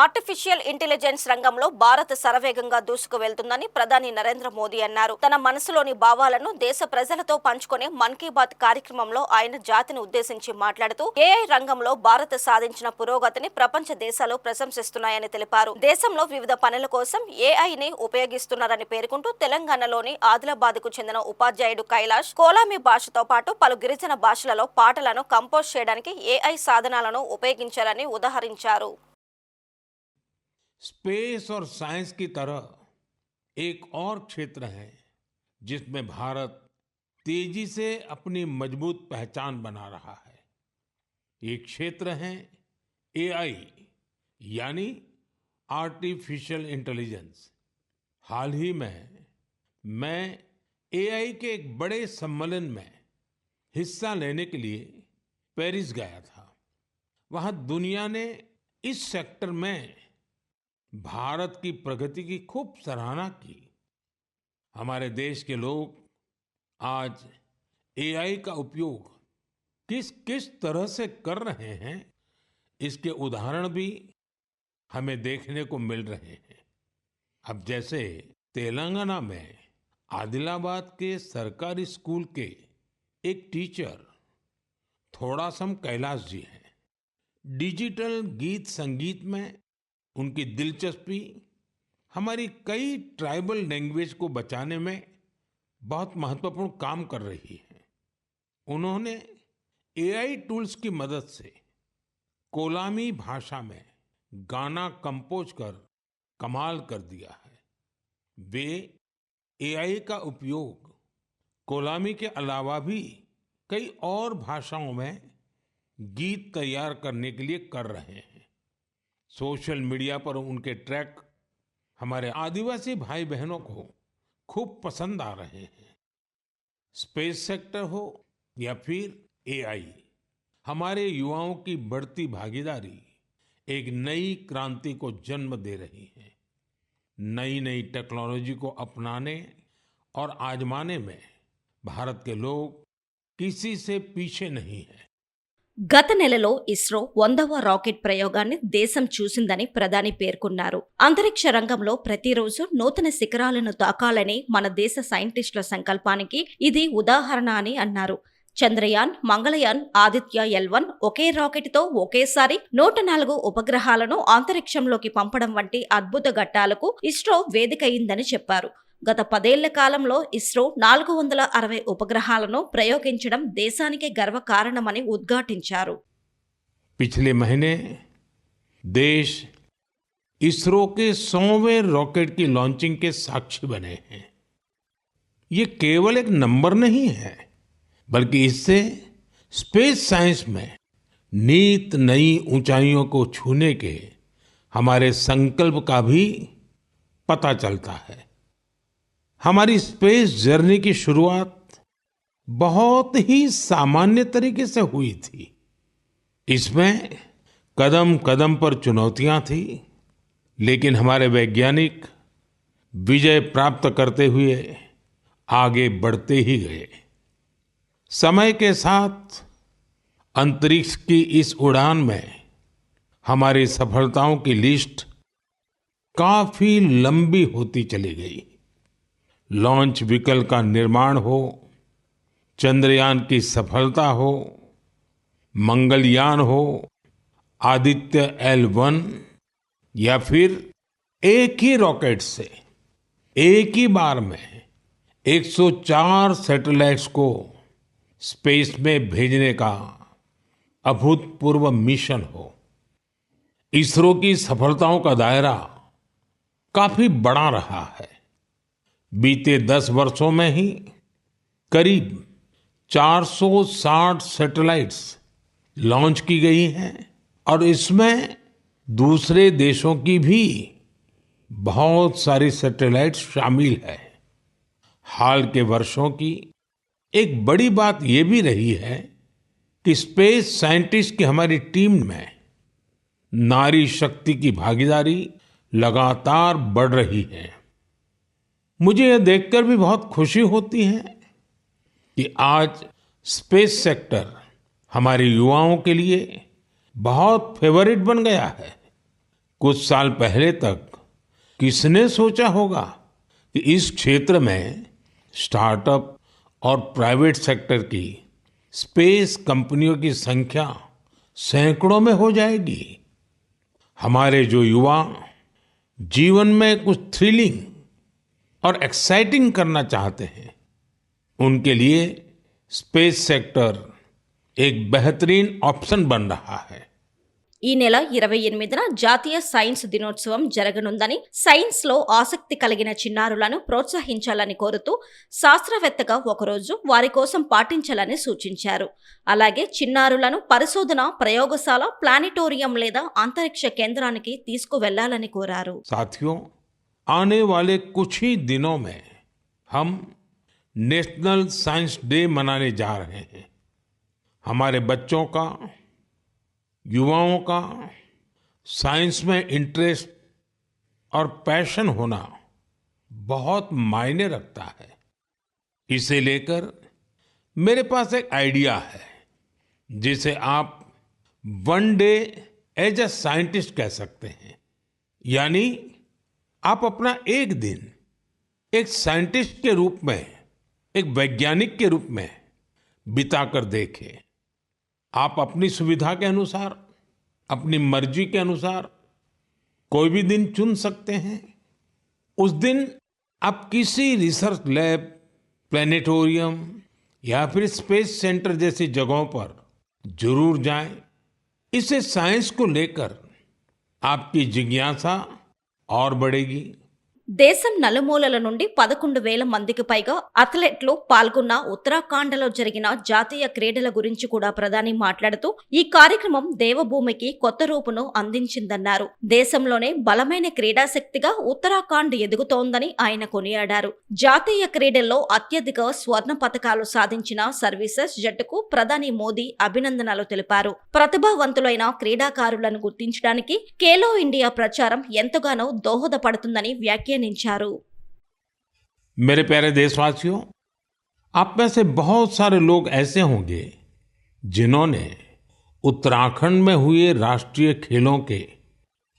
Artificial intelligence రంగంలో భారత్ శరవేగంగా దూసుకు వెళ్తుందని ప్రధాని నరేంద్ర మోదీ అన్నారు. తన మనసులోని భావాలను దేశ ప్రజలతో పంచుకునే మన్ కీ బాత్ కార్యక్రమంలో ఆయన జాతిని ఉద్దేశించి మాట్లాడుతూ ఏఐ రంగంలో భారత్ సాధించిన పురోగతిని ప్రపంచ దేశాలు ప్రశంసిస్తున్నాయని తెలిపారు. దేశంలో వివిధ పనుల కోసం ఏఐని ఉపయోగిస్తున్నారని పేర్కొంటూ తెలంగాణలోని ఆదిలాబాద్ కు చెందిన ఉపాధ్యాయుడు కైలాష్ కోలామి భాషతో పాటు పలు గిరిజన భాషలలో పాటలను కంపోజ్ చేయడానికి ఏఐ సాధనాలను ఉపయోగించారని ఉదాహరించారు. स्पेस और साइंस की तरह एक और क्षेत्र है जिसमें भारत तेजी से अपनी मजबूत पहचान बना रहा है। ये क्षेत्र है एआई यानी आर्टिफिशियल इंटेलिजेंस। हाल ही में मैं एआई के एक बड़े सम्मेलन में हिस्सा लेने के लिए पेरिस गया था। वहां दुनिया ने इस सेक्टर में भारत की प्रगति की खूब सराहना की। हमारे देश के लोग आज एआई का उपयोग किस किस तरह से कर रहे हैं, इसके उदाहरण भी हमें देखने को मिल रहे हैं। अब जैसे तेलंगाना में आदिलाबाद के सरकारी स्कूल के एक टीचर थोड़ासम कैलाश जी हैं। डिजिटल गीत संगीत में उनकी दिलचस्पी हमारी कई ट्राइबल लैंग्वेज को बचाने में बहुत महत्वपूर्ण काम कर रही है। उन्होंने एआई टूल्स की मदद से कोलामी भाषा में गाना कंपोज कर कमाल कर दिया है। वे एआई का उपयोग कोलामी के अलावा भी कई और भाषाओं में गीत तैयार करने के लिए कर रहे हैं। सोशल मीडिया पर उनके ट्रैक हमारे आदिवासी भाई बहनों को खूब पसंद आ रहे हैं। स्पेस सेक्टर हो या फिर एआई, हमारे युवाओं की बढ़ती भागीदारी एक नई क्रांति को जन्म दे रही है। नई नई टेक्नोलॉजी को अपनाने और आजमाने में भारत के लोग किसी से पीछे नहीं हैं। గత నెలలో ఇస్రో 100వ రాకెట్ ప్రయోగాన్ని దేశం చూసిందని ప్రధాని పేర్కొన్నారు. అంతరిక్ష రంగంలో ప్రతిరోజు నూతన శిఖరాలను తాకాలని మన దేశ సైంటిస్టుల సంకల్పానికి ఇది ఉదాహరణ అని అన్నారు. చంద్రయాన్, మంగళయాన్, ఆదిత్య L1 ఒకే రాకెట్తో ఒకేసారి 104 ఉపగ్రహాలను అంతరిక్షంలోకి పంపడం వంటి అద్భుత ఘట్టాలకు ఇస్రో వేదికయిందని చెప్పారు. గత 10 ఏళ్ల కాలంలో ఇస్రో 460 ఉపగ్రహాలను ప్రయోగించడం దేశానికి గర్వకారణమని ఉద్ఘాటించారు. पिछले महीने देश इसरो के 100वें रॉकेट की लॉन्चिंग के साक्षी बने हैं। ये केवल एक नंबर नहीं है, बल्कि इससे स्पेस साइंस में नित नई ऊंचाइयों को छूने के हमारे संकल्प का भी पता चलता है। हमारी स्पेस जर्नी की शुरुआत बहुत ही सामान्य तरीके से हुई थी। इसमें कदम कदम पर चुनौतियां थी, लेकिन हमारे वैज्ञानिक विजय प्राप्त करते हुए आगे बढ़ते ही गए। समय के साथ अंतरिक्ष की इस उड़ान में हमारी सफलताओं की लिस्ट काफी लंबी होती चली गई। लॉन्च व्हीकल का निर्माण हो, चंद्रयान की सफलता हो, मंगलयान हो, आदित्य L1 या फिर एक ही रॉकेट से एक ही बार में 104 सैटेलाइट्स को स्पेस में भेजने का अभूतपूर्व मिशन हो। इसरो की सफलताओं का दायरा काफी बड़ा रहा है। बीते 10 वर्षों में ही करीब 460 सैटेलाइट्स लॉन्च की गई हैं और इसमें दूसरे देशों की भी बहुत सारी सैटेलाइट्स शामिल है। हाल के वर्षों की एक बड़ी बात ये भी रही है कि स्पेस साइंटिस्ट की हमारी टीम में नारी शक्ति की भागीदारी लगातार बढ़ रही है। मुझे यह देखकर भी बहुत खुशी होती है कि आज स्पेस सेक्टर हमारे युवाओं के लिए बहुत फेवरेट बन गया है। कुछ साल पहले तक किसने सोचा होगा कि इस क्षेत्र में स्टार्टअप और प्राइवेट सेक्टर की स्पेस कंपनियों की संख्या सैकड़ों में हो जाएगी। हमारे जो युवा जीवन में कुछ थ्रिलिंग और एक्साइटिंग करना चाहते हैं, उनके लिए स्पेस सेक्टर एक बेहतरीन ऑप्शन बन रहा है। ఈ నెల 28న జాతీయ సైన్స్ దినోత్సవం జరగనుందని, సైన్స్ లో ఆసక్తి కలిగిన చిన్నారులను ప్రోత్సహించాలని కోరుతూ శాస్త్రవేత్తగా ఒకరోజు వారి కోసం పాటించాలని సూచించారు. అలాగే చిన్నారులను పరిశోధన ప్రయోగశాల, ప్లానిటోరియం లేదా అంతరిక్ష కేంద్రానికి తీసుకువెళ్లాలని కోరారు. साथियों, आने वाले कुछ ही दिनों में हम नेशनल साइंस डे मनाने जा रहे हैं। हमारे बच्चों का, युवाओं का साइंस में इंटरेस्ट और पैशन होना बहुत मायने रखता है। इसे लेकर मेरे पास एक आइडिया है जिसे आप one day as a scientist कह सकते हैं। यानी आप अपना एक दिन एक साइंटिस्ट के रूप में, एक वैज्ञानिक के रूप में बिताकर देखें। आप अपनी सुविधा के अनुसार, अपनी मर्जी के अनुसार कोई भी दिन चुन सकते हैं। उस दिन आप किसी रिसर्च लैब, प्लेनेटोरियम या फिर स्पेस सेंटर जैसी जगहों पर जरूर जाएं। इससे साइंस को लेकर आपकी जिज्ञासा और बढ़ेगी। దేశం నలుమూలల నుండి 11,000 మందికి పైగా అథ్లెట్లు పాల్గొన్న ఉత్తరాఖండ్లో జరిగిన జాతీయ క్రీడల గురించి కూడా ప్రధాని మాట్లాడుతూ, ఈ కార్యక్రమం దేవభూమికి కొత్త రూపును అందించిందన్నారు. దేశంలోనే బలమైన క్రీడాశక్తిగా ఉత్తరాఖండ్ ఎదుగుతోందని ఆయన కొనియాడారు. జాతీయ క్రీడల్లో అత్యధిక స్వర్ణ పతకాలు సాధించిన సర్వీసెస్ జట్టుకు ప్రధాని మోదీ అభినందనలు తెలిపారు. ప్రతిభావంతులైన క్రీడాకారులను గుర్తించడానికి ఖేలో ఇండియా ప్రచారం ఎంతగానో దోహదపడుతుందని వ్యాఖ్యానించారు. मेरे प्यारे देशवासियों, आप में से बहुत सारे लोग ऐसे होंगे जिन्होंने उत्तराखंड में हुए राष्ट्रीय खेलों के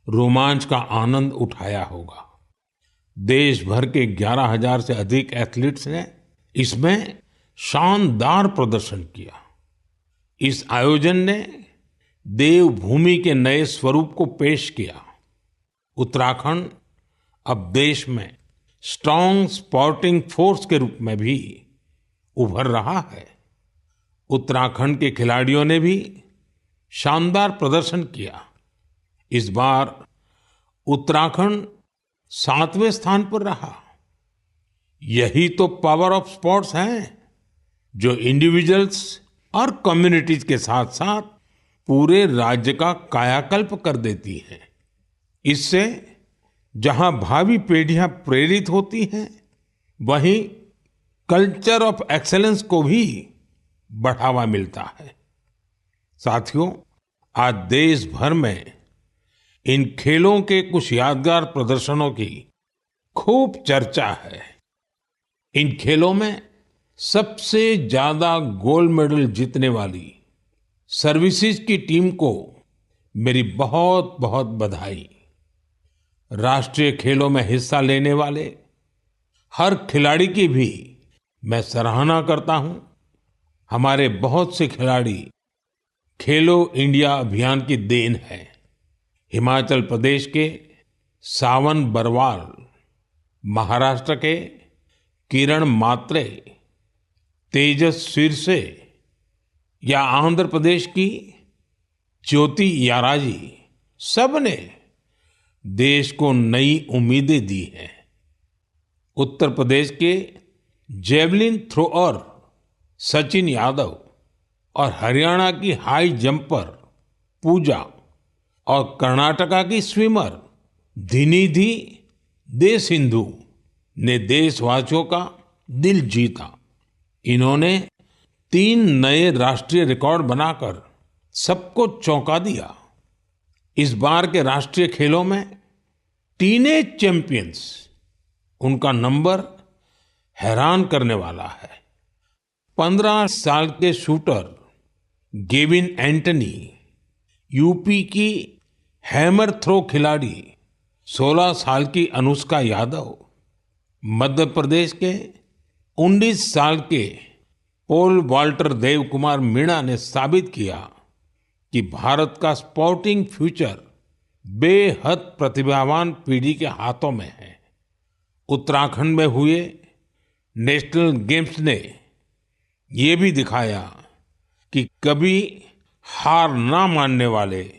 रोमांच का आनंद उठाया होगा। देश भर के 11,000 से अधिक एथलीट्स ने इसमें शानदार प्रदर्शन किया। इस आयोजन ने देवभूमि के नए स्वरूप को पेश किया। उत्तराखंड अब देश में स्ट्रांग स्पोर्टिंग फोर्स के रूप में भी उभर रहा है। उत्तराखंड के खिलाड़ियों ने भी शानदार प्रदर्शन किया। इस बार उत्तराखंड 7वें स्थान पर रहा। यही तो पावर ऑफ स्पोर्ट्स है, जो इंडिविजुअल्स और कम्युनिटीज के साथ साथ पूरे राज्य का कायाकल्प कर देती है। इससे जहां भावी पीढ़ियां प्रेरित होती हैं, वहीं कल्चर ऑफ एक्सेलेंस को भी बढ़ावा मिलता है। साथियों, आज देश भर में इन खेलों के कुछ यादगार प्रदर्शनों की खूब चर्चा है। इन खेलों में सबसे ज्यादा गोल्ड मेडल जीतने वाली सर्विसेज की टीम को मेरी बहुत बहुत बधाई। राष्ट्रीय खेलों में हिस्सा लेने वाले हर खिलाड़ी की भी मैं सराहना करता हूं। हमारे बहुत से खिलाड़ी खेलो इंडिया अभियान की देन है। हिमाचल प्रदेश के सावन बरवाल, महाराष्ट्र के किरण मात्रे, तेजस सिरसे या आंध्र प्रदेश की ज्योति याराजी, सबने देश को नई उम्मीदें दी हैं। उत्तर प्रदेश के जेवलिन थ्रोअर सचिन यादव और हरियाणा की हाई जंपर पूजा और कर्नाटका की स्विमर धिनिधि दे सिंधु ने देशवासियों का दिल जीता। इन्होंने 3 नए राष्ट्रीय रिकॉर्ड बनाकर सबको चौंका दिया। इस बार के राष्ट्रीय खेलों में टीनेज चैंपियंस, उनका नंबर हैरान करने वाला है। 15 साल के शूटर गेविन एंटनी यूपी की हैमर थ्रो खिलाड़ी 16 साल की अनुष्का यादव, मध्य प्रदेश के 19 साल के पोल वॉल्टर देव कुमार मीणा ने साबित किया कि भारत का स्पोर्टिंग फ्यूचर बेहद प्रतिभावान पीढ़ी के हाथों में है। उत्तराखंड में हुए नेशनल गेम्स ने ये भी दिखाया कि कभी हार ना मानने वाले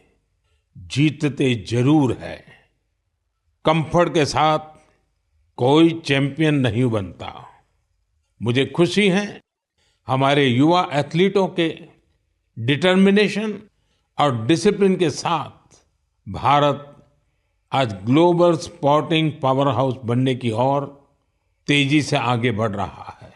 जीतते जरूर है। कंफर्ट के साथ कोई चैंपियन नहीं बनता। मुझे खुशी है हमारे युवा एथलीटों के डिटर्मिनेशन और डिसिप्लिन के साथ भारत आज ग्लोबल स्पोर्टिंग पावर हाउस बनने की ओर तेजी से आगे बढ़ रहा है।